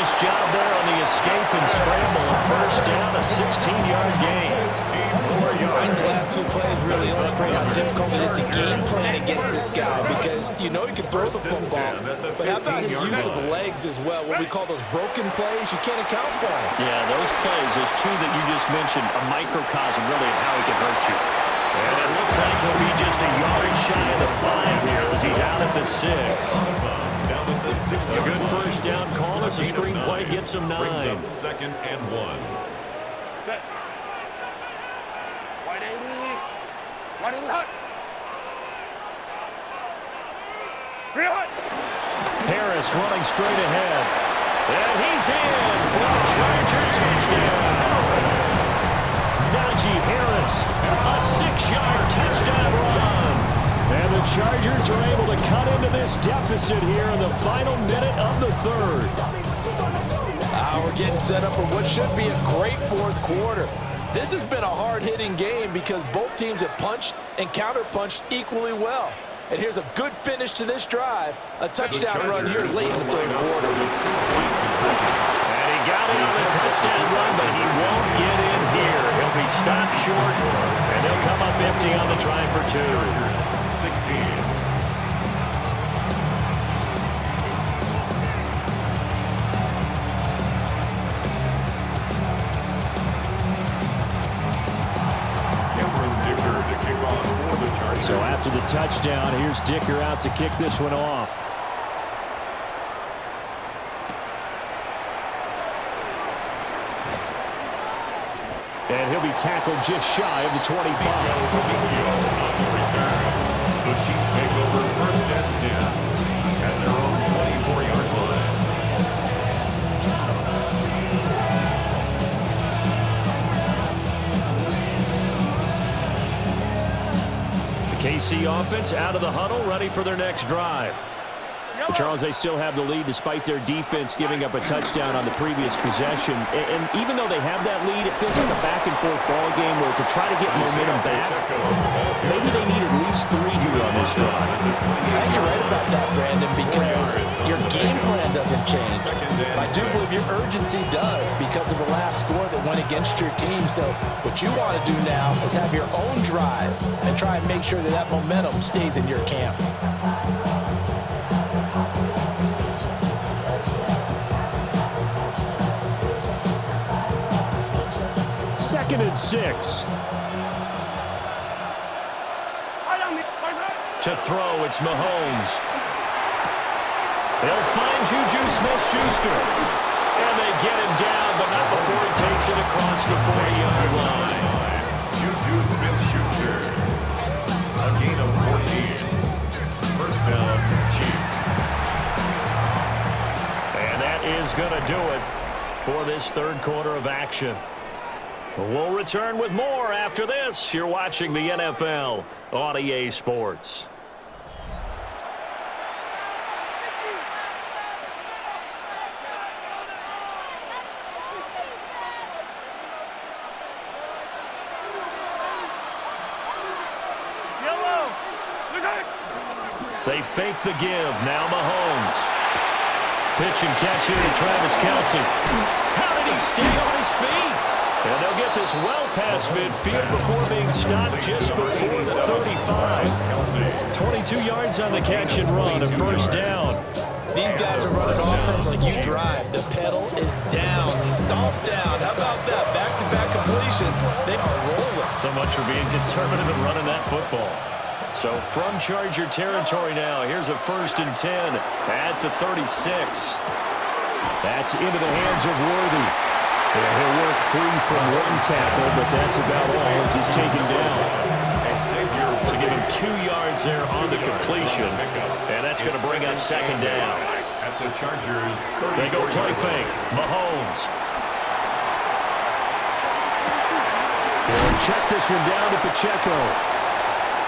Nice job there on the escape and scramble. First down, a 16-yard gain. I think the last two plays really illustrate how difficult it is to game plan against this guy because you know he can throw the football, but how about his use of legs as well? What we call those broken plays, you can't account for them. Yeah, those plays, those two that you just mentioned, a microcosm really of how he can hurt you. And it looks like he'll be just a yard shy of the 5 here as he's out at the 6. A good first down call as the screen play gets him 9. Second and 1. Set. 180. 180 hot. Harris running straight ahead. And he's in for a Charger touchdown. Najee Harris, a 6-yard touchdown run. And the Chargers are able to cut into this deficit here in the final minute of the third. We're getting set up for what should be a great fourth quarter. This has been a hard-hitting game because both teams have punched and counterpunched equally well. And here's a good finish to this drive. A touchdown run here late in the third quarter. And he got in on the touchdown run, but he won't get in here. He'll be stopped short, and they'll come up empty on the try for 2. 16. So after the touchdown, here's Dicker out to kick this one off. And he'll be tackled just shy of the 25. The Chiefs take over first and 10 at their own 24-yard line. The KC offense out of the huddle, ready for their next drive. But Charles, they still have the lead despite their defense giving up a touchdown on the previous possession. And even though they have that lead, it feels like a back-and-forth ball game where to try to get momentum back, maybe they need at least 3 here on this drive. I think you're right about that, Brandon, because your game plan doesn't change. I do believe your urgency does because of the last score that went against your team. So what you want to do now is have your own drive and try and make sure that that momentum stays in your camp. Second and 6. To throw, it's Mahomes. They'll find Juju Smith-Schuster. And they get him down, but not before he takes it across the 40-yard line. Juju Smith-Schuster. A gain of 14. First down, Chiefs. And that is going to do it for this third quarter of action. We'll return with more after this. You're watching the NFL on EA Sports. They fake the give. Now Mahomes. Pitch and catch here to Travis Kelce. How did he stay on his feet? And they'll get this well past midfield before being stopped just before the 35. 22 yards on the catch and run, a first down. These guys are running offense like you drive. The pedal is down, stomp down. How about that? Back-to-back completions. They are rolling. So much for being conservative and running that football. So from Charger territory now, here's a first and 10 at the 36. That's into the hands of Worthy. And he'll work free from one tackle, but that's about all as he's taken down. So give him 2 yards there on the completion, and that's going to bring up second down. At the Chargers, They go play fake. Mahomes. He'll check this one down to Pacheco.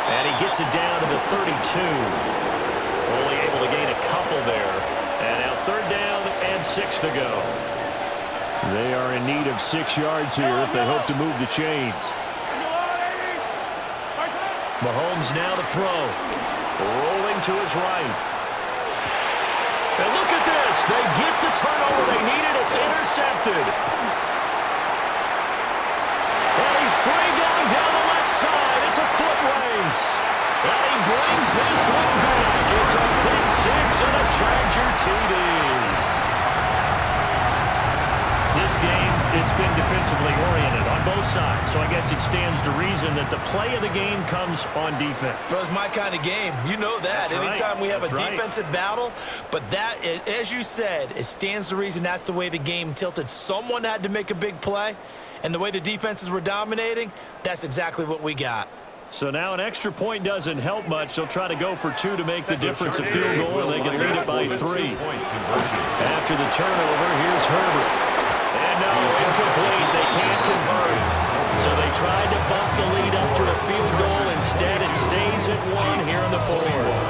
And he gets it down to the 32. Only able to gain a couple there. And now third down and 6 to go. They are in need of 6 yards here if they hope to move the chains. Mahomes now to throw. Rolling to his right. And look at this. They get the turnover they needed is intercepted. And he's free going down the left side. It's a foot race. And he brings this one back. It's a pick six and a Charger TD. This game, it's been defensively oriented on both sides, so I guess it stands to reason that the play of the game comes on defense. So it's my kind of game. You know that. That's Anytime right. we have That's a defensive battle, but that, as you said, it stands to reason that's the way the game tilted. Someone had to make a big play, and the way the defenses were dominating, that's exactly what we got. So now an extra point doesn't help much. They'll try to go for two to make the difference a field goal, and they can lead it by 3. After the turnover, here's Herbert. And no, incomplete. They can't convert. So they tried to bump the lead up to a field goal. Instead, it stays at 1 here in the 4th.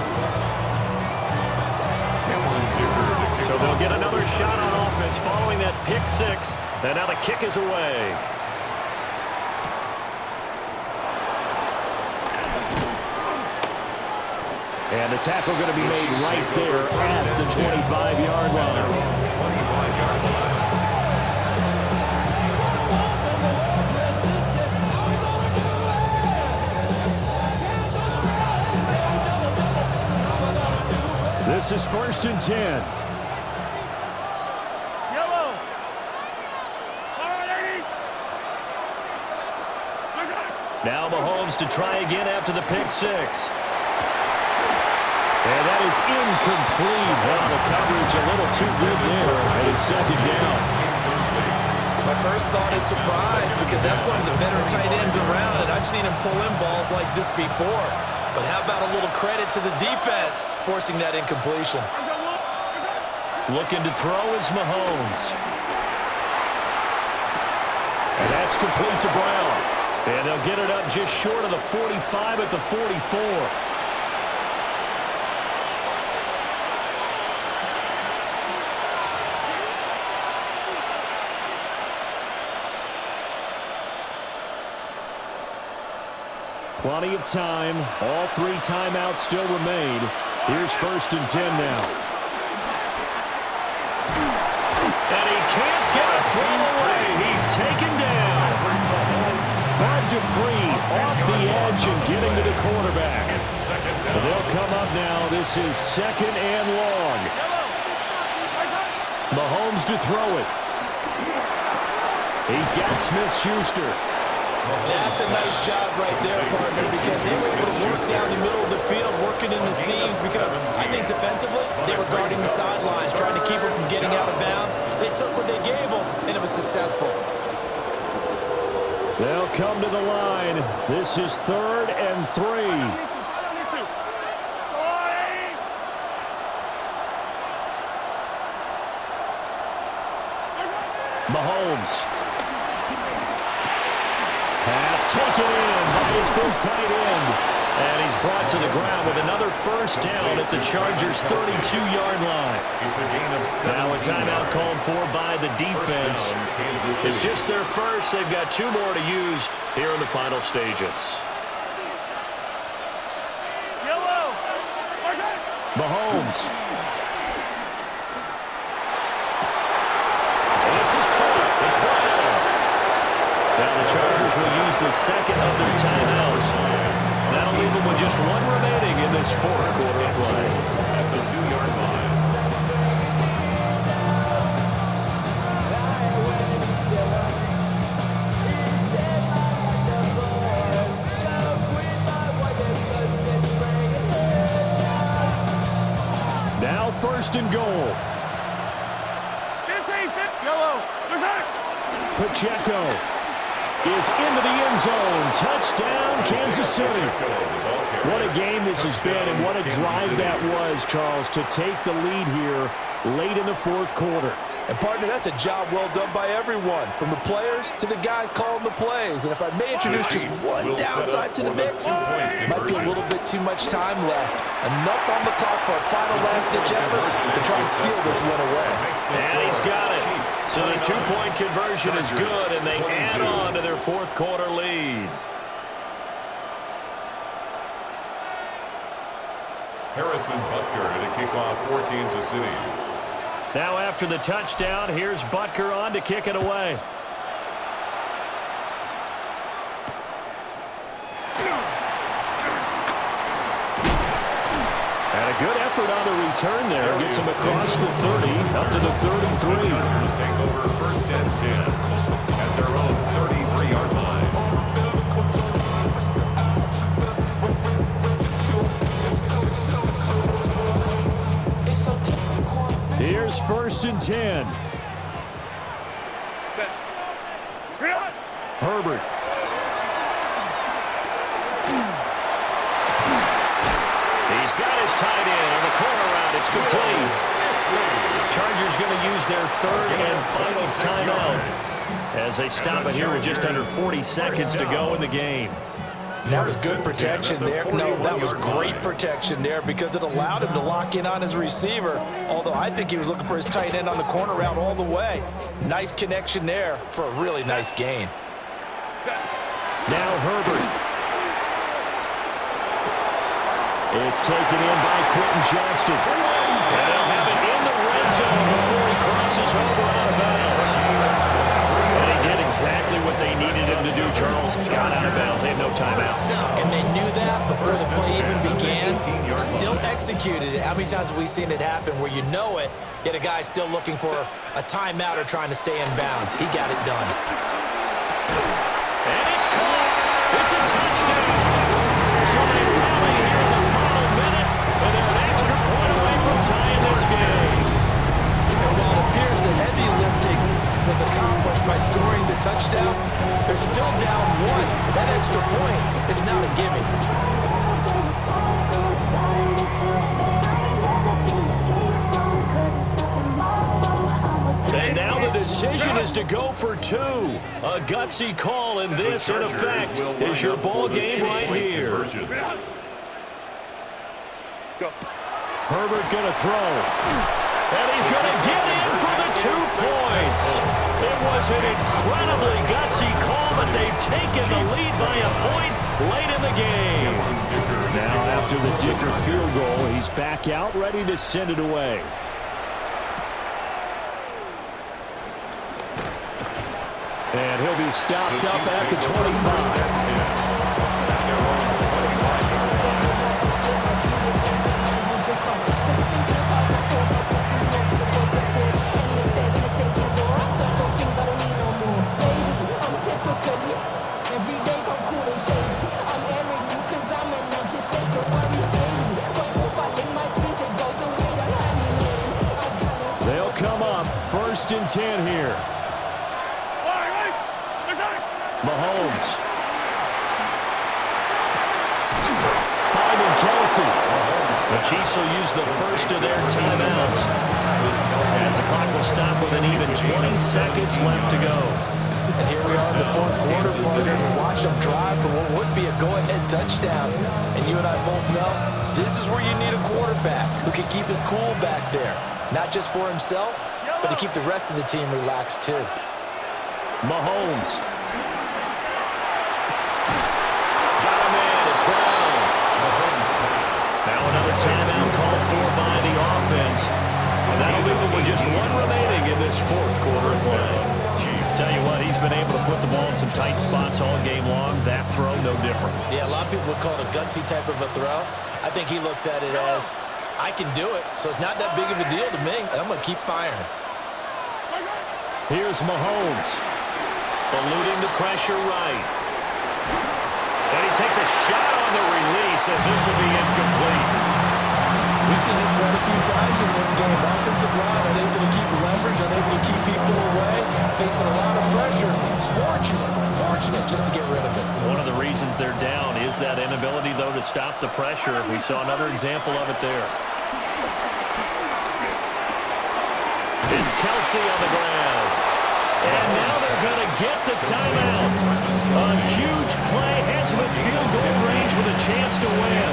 So they'll get another shot on offense following that pick 6. And now the kick is away. And the tackle going to be made right there at the 25-yard line. 25-yard line. This is 1st and 10. Yellow. Now Mahomes to try again after the pick 6. And that is incomplete. Well, the coverage a little too good there. And it's 2nd down. My first thought is surprise, because that's one of the better tight ends around, and I've seen him pull in balls like this before. But how about a little credit to the defense forcing that incompletion? Looking to throw is Mahomes. And that's complete to Brown. And they'll get it up just short of the 45 at the 44. Plenty of time. All 3 timeouts still remain. Here's 1st and 10 now. And he can't get a throw away. He's taken down. Bud Dupree off the edge and getting to the quarterback. They'll come up now. This is 2nd and long. Mahomes to throw it. He's got Smith-Schuster. That's a nice job right there, partner, because they were able to work down the middle of the field, working in the seams, because I think defensively, they were guarding the sidelines, trying to keep them from getting out of bounds. They took what they gave them, and it was successful. They'll come to the line. This is 3rd and 3. Mahomes. Pass taken in by his big tight end. And he's brought to the ground with another 1st down at the Chargers' 32-yard line. Now a timeout called for by the defense. It's just their first. They've got 2 more to use here in the final stages. Mahomes. This is caught. It's Brown. Now the Chargers will use the 2nd of their timeouts. That'll leave them with just 1 remaining in this 4th quarter of play. At the 2-yard line. Now 1st and goal. Pacheco is into the end zone. Touchdown, Kansas City. What a game this has been, and what a drive that was, Charles, to take the lead here late in the 4th quarter. And, partner, that's a job well done by everyone, from the players to the guys calling the plays. And if I may introduce just one downside to the mix, might be a little bit too much time left. Enough on the clock for a final last-ditch effort to try and steal this one away. And he's got it. So the 2-point conversion is good, and they add on to their 4th quarter lead. Harrison Butker to kick off for Kansas City. Now after the touchdown, here's Butker on to kick it away. And a good effort on the return there. Gets him across the 30, up to the 33. The Chargers take over first and 10 at their own 33-yard line. Here's first and 10. Herbert. He's got his tight end on the corner route. It's complete. Chargers going to use their third and final timeout as they stop it here with just under 40 seconds to go in the game. That was good protection there. No, that was great protection there because it allowed him to lock in on his receiver. Although I think he was looking for his tight end on the corner route all the way. Nice connection there for a really nice gain. Now Herbert. It's taken in by Quentin Johnston. And they'll have it in the red zone before he crosses over out of bounds. And he did exactly what they needed him to do, Charles. Got out of bounds. They had no timeouts. And they knew that before the play even began. Still executed it. How many times have we seen it happen where you know it, yet a guy's still looking for a timeout or trying to stay in bounds? He got it done. And it's caught. It's a touchdown. So they rally here in the final minute, and they're an extra point away from tying this game. And while it appears that heavy lifting was accomplished by scoring the touchdown, they're still down one. That extra point is not a gimme. And now the decision is to go for two. A gutsy call, and this, in effect, is your ball game right here. Herbert going to throw. And he's going to get in for the 2 points. It was an incredibly gutsy call, but they've taken the lead by a point late in the game. Now after the Dicker field goal, he's back out, ready to send it away. And he'll be stopped up at the 25. They'll come up first and 10 here. Mahomes. Finding Kelsey. The Chiefs will use the first of their timeouts as the clock will stop with an even 20 seconds left to go. And here we are in the fourth quarter, partner, and watch them drive for what would be a go-ahead touchdown. And you and I both know this is where you need a quarterback who can keep his cool back there. Not just for himself, but to keep the rest of the team relaxed too. Mahomes. Now another timeout called for by the offense. And that'll leave them with just one remaining in this fourth quarter of play. Tell you what, he's been able to put the ball in some tight spots all game long. That throw, no different. Yeah, a lot of people would call it a gutsy type of a throw. I think he looks at it as, I can do it, so it's not that big of a deal to me, and I'm going to keep firing. Here's Mahomes. Eluding the pressure right. And he takes a shot on the release as this will be incomplete. We've seen this quite a few times in this game. Offensive line unable to keep leverage, unable to keep people away, facing a lot of pressure. Fortunate just to get rid of it. One of the reasons they're down is that inability, though, to stop the pressure. We saw another example of it there. It's Kelsey on the ground. And now they're going to get the timeout. A huge play has him at field goal range with a chance to win.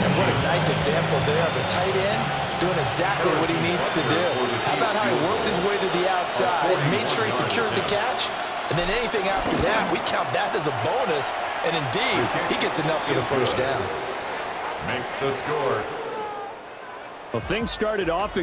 And what a nice example there of a tight end doing exactly what he needs to do. How about how he worked his way to the outside, made sure he secured the catch, and then anything after that, we count that as a bonus. And indeed, he gets enough for the first down. Makes the score. Well, things started off